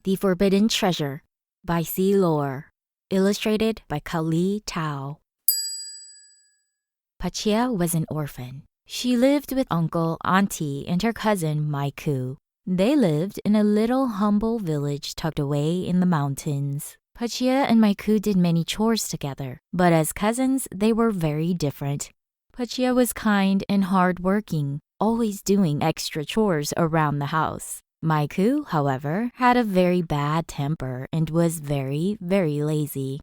The Forbidden Treasure by C. Lore. Illustrated by Kao Lee Thao. Pachia was an orphan. She lived with uncle, auntie, and her cousin, Maiku. They lived in a little humble village tucked away in the mountains. Pachia and Maiku did many chores together, but as cousins, they were very different. Pachia was kind and hard-working, always doing extra chores around the house. Maiku, however, had a very bad temper and was very, very lazy.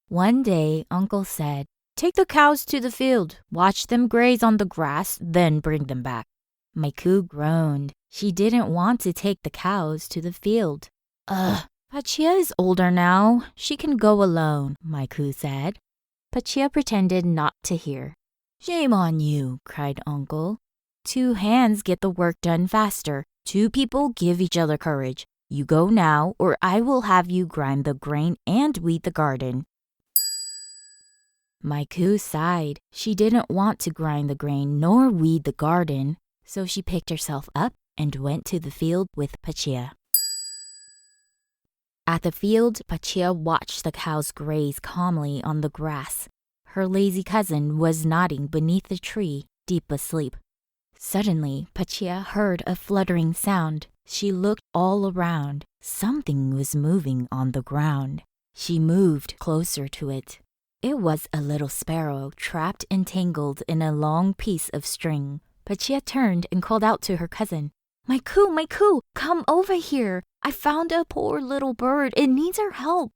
One day, Uncle said, "Take the cows to the field, watch them graze on the grass, then bring them back." Maiku groaned. She didn't want to take the cows to the field. "Ugh, Pachia is older now. She can go alone," Maiku said. Pachia pretended not to hear. "Shame on you," cried Uncle. "Two hands get the work done faster. Two people give each other courage. You go now, or I will have you grind the grain and weed the garden." Maiku sighed. She didn't want to grind the grain nor weed the garden, so she picked herself up and went to the field with Pachia. At the field, Pachia watched the cows graze calmly on the grass. Her lazy cousin was nodding beneath the tree, deep asleep. Suddenly, Pachia heard a fluttering sound. She looked all around. Something was moving on the ground. She moved closer to it. It was a little sparrow trapped and tangled in a long piece of string. Pachia turned and called out to her cousin, "Maiku, Maiku, come over here. I found a poor little bird. It needs our help."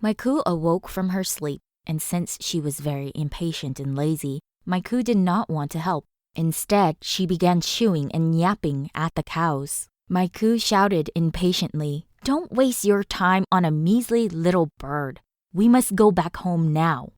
Maiku awoke from her sleep, and since she was very impatient and lazy, Maiku did not want to help. Instead, she began chewing and yapping at the cows. Maiku shouted impatiently, "Don't waste your time on a measly little bird. We must go back home now."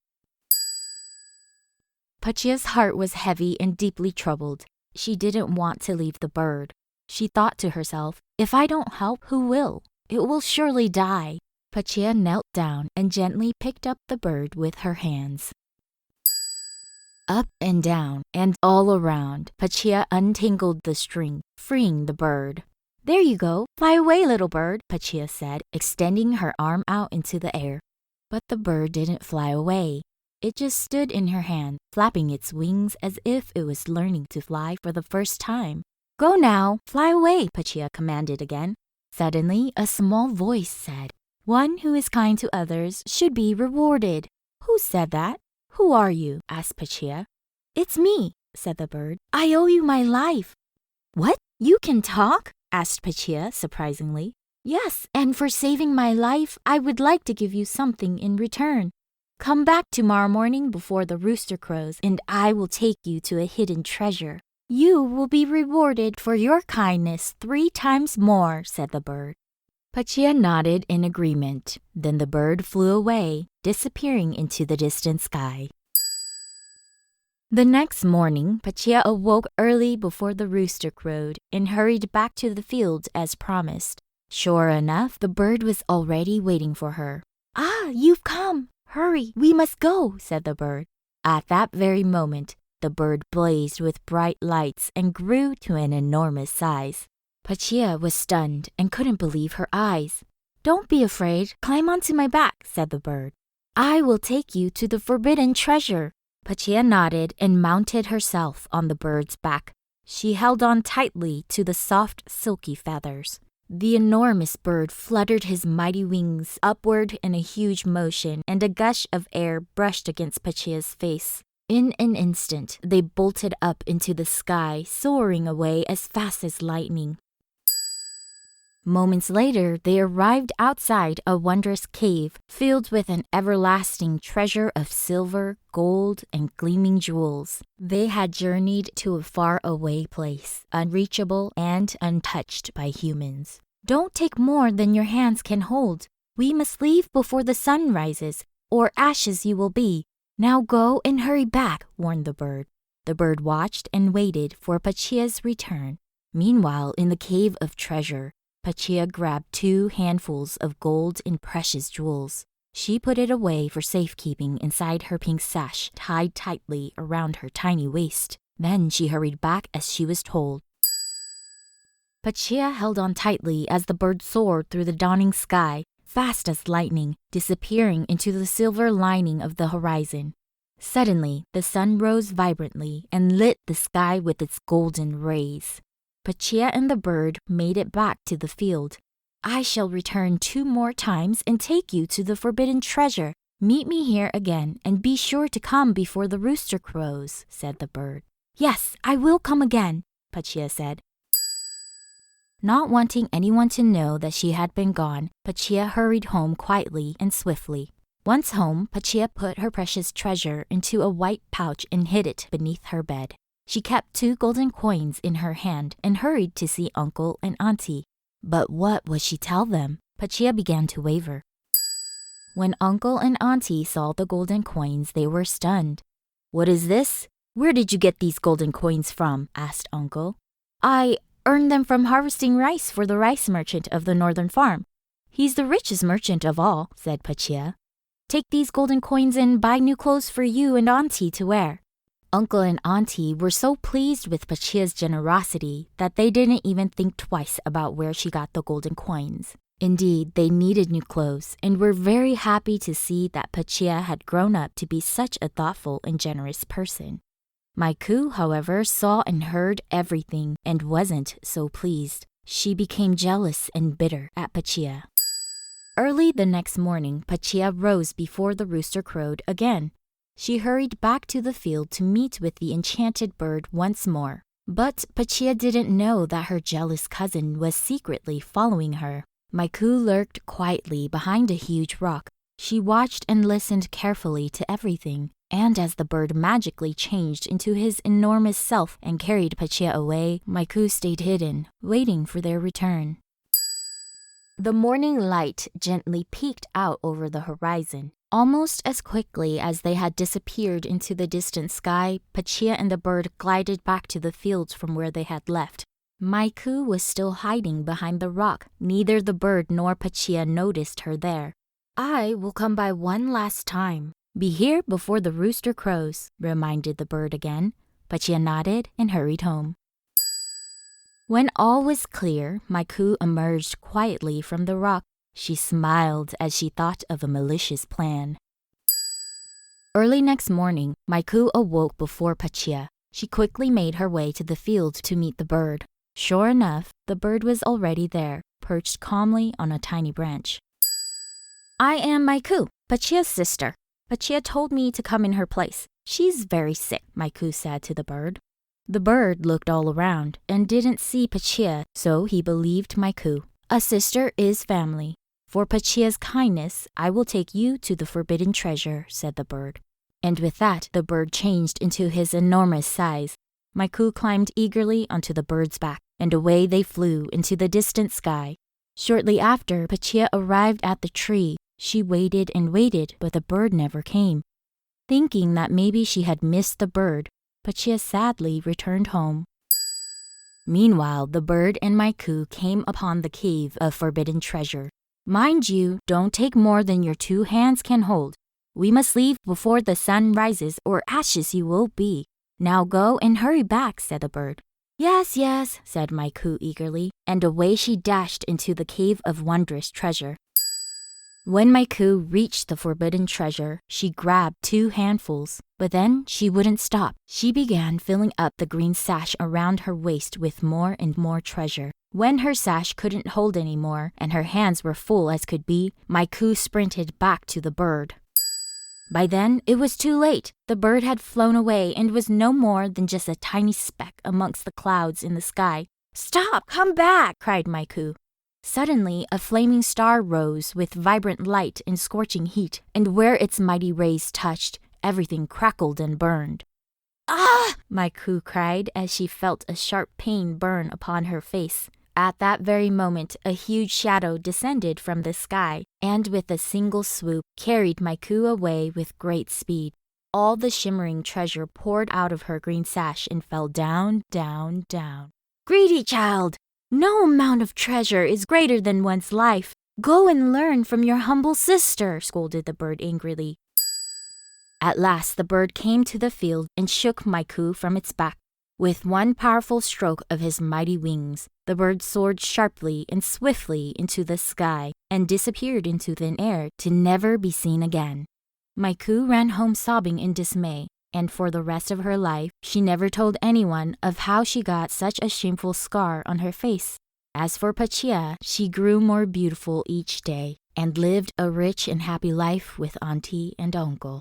Pachia's heart was heavy and deeply troubled. She didn't want to leave the bird. She thought to herself, "If I don't help, who will? It will surely die." Pachia knelt down and gently picked up the bird with her hands. Up and down and all around, Pachia untangled the string, freeing the bird. "There you go. Fly away, little bird," Pachia said, extending her arm out into the air. But the bird didn't fly away. It just stood in her hand, flapping its wings as if it was learning to fly for the first time. "Go now, fly away," Pachia commanded again. Suddenly, a small voice said, "One who is kind to others should be rewarded." "Who said that? Who are you?" asked Pachia. "It's me," said the bird. "I owe you my life." "What? You can talk?" asked Pachia, surprisingly. "Yes, and for saving my life, I would like to give you something in return. Come back tomorrow morning before the rooster crows, and I will take you to a hidden treasure. You will be rewarded for your kindness 3 times more," said the bird. Pachia nodded in agreement. Then the bird flew away, disappearing into the distant sky. The next morning, Pachia awoke early before the rooster crowed and hurried back to the field as promised. Sure enough, the bird was already waiting for her. "Ah, you've come! Hurry, we must go," said the bird. At that very moment, the bird blazed with bright lights and grew to an enormous size. Pachia was stunned and couldn't believe her eyes. "Don't be afraid. Climb onto my back," said the bird. "I will take you to the forbidden treasure." Pachia nodded and mounted herself on the bird's back. She held on tightly to the soft, silky feathers. The enormous bird fluttered his mighty wings upward in a huge motion, and a gush of air brushed against Pachia's face. In an instant, they bolted up into the sky, soaring away as fast as lightning. Moments later, they arrived outside a wondrous cave filled with an everlasting treasure of silver, gold, and gleaming jewels. They had journeyed to a far-away place, unreachable and untouched by humans. "Don't take more than your hands can hold. We must leave before the sun rises, or ashes you will be. Now go and hurry back," warned the bird. The bird watched and waited for Pachia's return. Meanwhile, in the cave of treasure, Pachia grabbed 2 handfuls of gold and precious jewels. She put it away for safekeeping inside her pink sash, tied tightly around her tiny waist. Then she hurried back as she was told. Pachia held on tightly as the bird soared through the dawning sky, fast as lightning, disappearing into the silver lining of the horizon. Suddenly, the sun rose vibrantly and lit the sky with its golden rays. Pachia and the bird made it back to the field. "I shall return 2 more times and take you to the forbidden treasure. Meet me here again and be sure to come before the rooster crows," said the bird. "Yes, I will come again," Pachia said. Not wanting anyone to know that she had been gone, Pachia hurried home quietly and swiftly. Once home, Pachia put her precious treasure into a white pouch and hid it beneath her bed. She kept 2 golden coins in her hand and hurried to see Uncle and Auntie. But what would she tell them? Pachia began to waver. When Uncle and Auntie saw the golden coins, they were stunned. "What is this? Where did you get these golden coins from?" asked Uncle. "I earned them from harvesting rice for the rice merchant of the northern farm. He's the richest merchant of all," said Pachia. "Take these golden coins and buy new clothes for you and Auntie to wear." Uncle and Auntie were so pleased with Pachia's generosity that they didn't even think twice about where she got the golden coins. Indeed, they needed new clothes and were very happy to see that Pachia had grown up to be such a thoughtful and generous person. Maiku, however, saw and heard everything and wasn't so pleased. She became jealous and bitter at Pachia. Early the next morning, Pachia rose before the rooster crowed again. She hurried back to the field to meet with the enchanted bird once more. But Pachia didn't know that her jealous cousin was secretly following her. Maiku lurked quietly behind a huge rock. She watched and listened carefully to everything. And as the bird magically changed into his enormous self and carried Pachia away, Maiku stayed hidden, waiting for their return. The morning light gently peeked out over the horizon. Almost as quickly as they had disappeared into the distant sky, Pachia and the bird glided back to the fields from where they had left. Maiku was still hiding behind the rock. Neither the bird nor Pachia noticed her there. "I will come by one last time. Be here before the rooster crows," reminded the bird again. Pachia nodded and hurried home. When all was clear, Maiku emerged quietly from the rock. She smiled as she thought of a malicious plan. Early next morning, Maiku awoke before Pachia. She quickly made her way to the field to meet the bird. Sure enough, the bird was already there, perched calmly on a tiny branch. "I am Maiku, Pachia's sister. Pachia told me to come in her place. She's very sick," Maiku said to the bird. The bird looked all around and didn't see Pachia, so he believed Maiku. "A sister is family. For Pachia's kindness, I will take you to the forbidden treasure," said the bird. And with that, the bird changed into his enormous size. Maiku climbed eagerly onto the bird's back, and away they flew into the distant sky. Shortly after, Pachia arrived at the tree. She waited and waited, but the bird never came. Thinking that maybe she had missed the bird, Pachia sadly returned home. Meanwhile, the bird and Maiku came upon the cave of forbidden treasure. "Mind you, don't take more than your 2 hands can hold. We must leave before the sun rises or ashes you will be. Now go and hurry back," said the bird. "Yes, yes," said Maiku eagerly, and away she dashed into the cave of wondrous treasure. When Maiku reached the forbidden treasure, she grabbed 2 handfuls, but then she wouldn't stop. She began filling up the green sash around her waist with more and more treasure. When her sash couldn't hold any more and her hands were full as could be, Maiku sprinted back to the bird. By then, it was too late. The bird had flown away and was no more than just a tiny speck amongst the clouds in the sky. "Stop! Come back!" cried Maiku. Suddenly, a flaming star rose with vibrant light and scorching heat, and where its mighty rays touched, everything crackled and burned. "Ah!" Maiku cried as she felt a sharp pain burn upon her face. At that very moment, a huge shadow descended from the sky, and with a single swoop, carried Maiku away with great speed. All the shimmering treasure poured out of her green sash and fell down, down, down. "Greedy child! No amount of treasure is greater than one's life. Go and learn from your humble sister," scolded the bird angrily. At last the bird came to the field and shook Maiku from its back. With one powerful stroke of his mighty wings, The bird soared sharply and swiftly into the sky and disappeared into thin air to never be seen again. Maiku ran home sobbing in dismay, and for the rest of her life, she never told anyone of how she got such a shameful scar on her face. As for Pachia, she grew more beautiful each day and lived a rich and happy life with auntie and uncle.